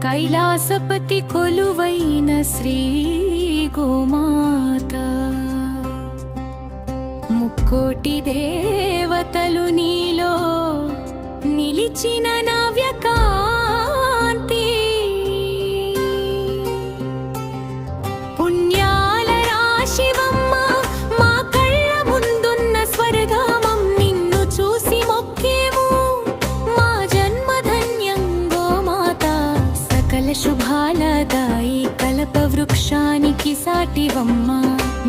కైలాసపతి కొలువైన శ్రీ గోమాత ముక్కోటి దేవతలు నీలో నిలిచిన నవ్యకాంతి పుణ్యాల రాశివమ్మ మా కళ్ళ ముందున్న స్వర్గమం నిన్ను చూసి మొక్కేము మా జన్మధన్యం గోమాత సకల శుభాలదాయి కల్ప వృక్షానికి సాటివమ్మ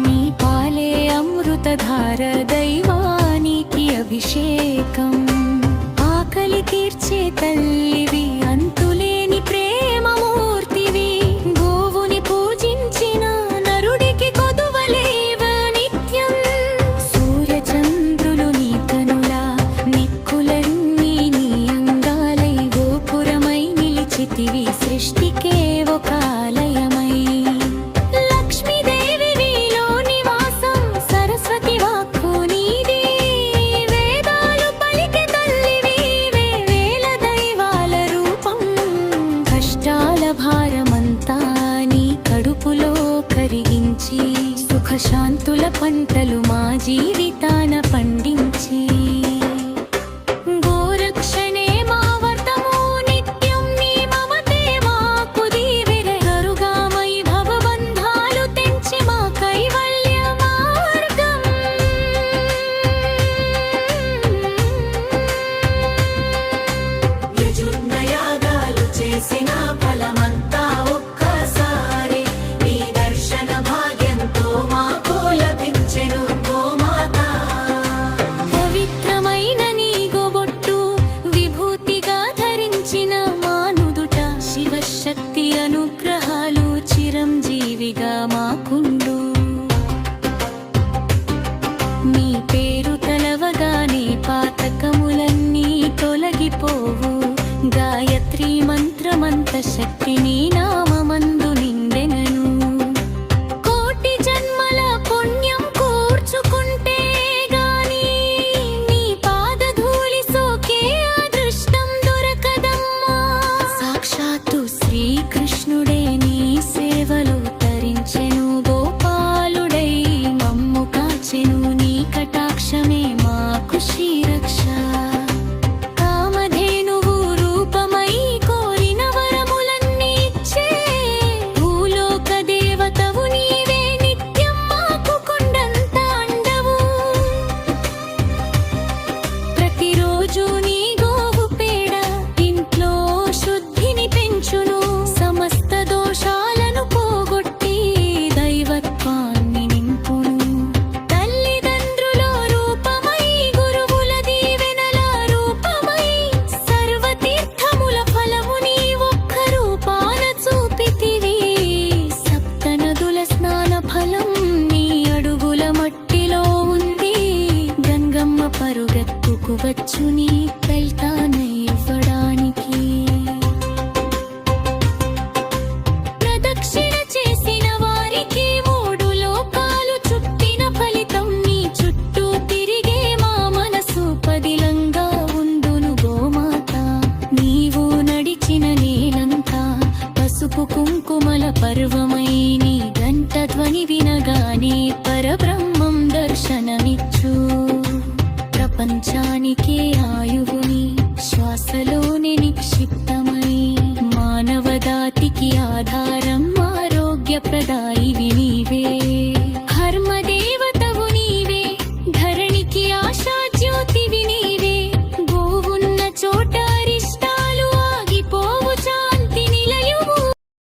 నీ పాలే అమృతధార దైవానికి అభిషేకం ఆకలి తీర్చే తల్లివి అంతులేని ప్రేమమూర్తివి గోవుని పూజించిన నరుడికి కొదువలేవ నిత్యం సూర్యచంద్రులు నీ కనులా నిక్కులన్నీ నీ అంగాలై గోపురమై నిలిచితివి సృష్టికే ఒక ఆలయమై లక్ష్మీదేవి నీలో నివాసం సరస్వతి వాక్కు నీది వేదాలు పలికే తల్లివి వేవేల దైవాల రూపం కష్టాల భారమంతా నీ కడుపులో కరిగించి సుఖశాంతుల పంటలు మా జీవితాన పండించి గోరక్షణే మా వ్రతము నిత్యం నీ మమతే మాకు దీవెన గరుగామై భవబంధాలు తెంచి మా కైవల్య మార్గం యజుర్నయాగాలు చేసిన ఫలమంతా ఒక్కసారి నీ దర్శన భాగ్యంతో మాకు లభించెను గోమాత పవిత్రమైన నీ గోబొట్టు విభూతిగా ధరించిన మానుదుట శివశక్తి అనుగ్రహాలు చిరంజీవిగా మాకుండు నీ పేరు తలవగానే పాతకములన్నీ తొలగిపోవు గాయత్రి మంత్రమంత శక్తి నీ నామమందు నిండెనను కోటి జన్మల పుణ్యం కూర్చుకుంటే గాని నీ పాదధూళి సోకే అదృష్టం దొరకదమ్మా సాక్షాత్తు శ్రీకృష్ణుడే నీ సేవలో తరించెను గోపాలుడై మమ్ము కాచెను నీ కటాక్షమే మాకు శ్రీరక్ష కామధేనువు రూపమై కోరిన వరములన్నీ ఇచ్చే భూలోక దేవతవు నీవే నిత్యం మాకు కొండంత అండవు ప్రతిరోజు నీ గోవు పేడ ఇంట్లో శుద్ధిని పెంచును సమస్త దోషాలను పోగొట్టి దైవత్వాన్ని నింపును తల్లిదండ్రుల రూపమై గురువుల దీవెనల రూపమై సర్వతీర్థముల ఫలము నీ ఒక్క రూపాన చూపితివి సప్తనదుల స్నాన ఫలం నీ అడుగుల మట్టిలో ఉంది గంగమ్మ పరుగెత్తుకు వచ్చు నీ ఫలితాన్ని ఇవ్వడానికి ప్రదక్షిణ చేసిన వారికి మూడు లోకాలు చుట్టిన ఫలితం నీ చుట్టూ తిరిగే మా మనసు పదిలంగా ఉండును గోమాత నీవు నడిచిన నేలంతా పసుపు కుంకుమల పర్వమై నీ గంట ధ్వని వినగానే పరబ్రహ్మం దర్శనమిచ్చు ప్రపంచానికే ఆయువుని శ్వాసలోనే నిక్షిప్తమై మానవదాతికి ఆధారం ఆరోగ్యప్రదాయివి నీవే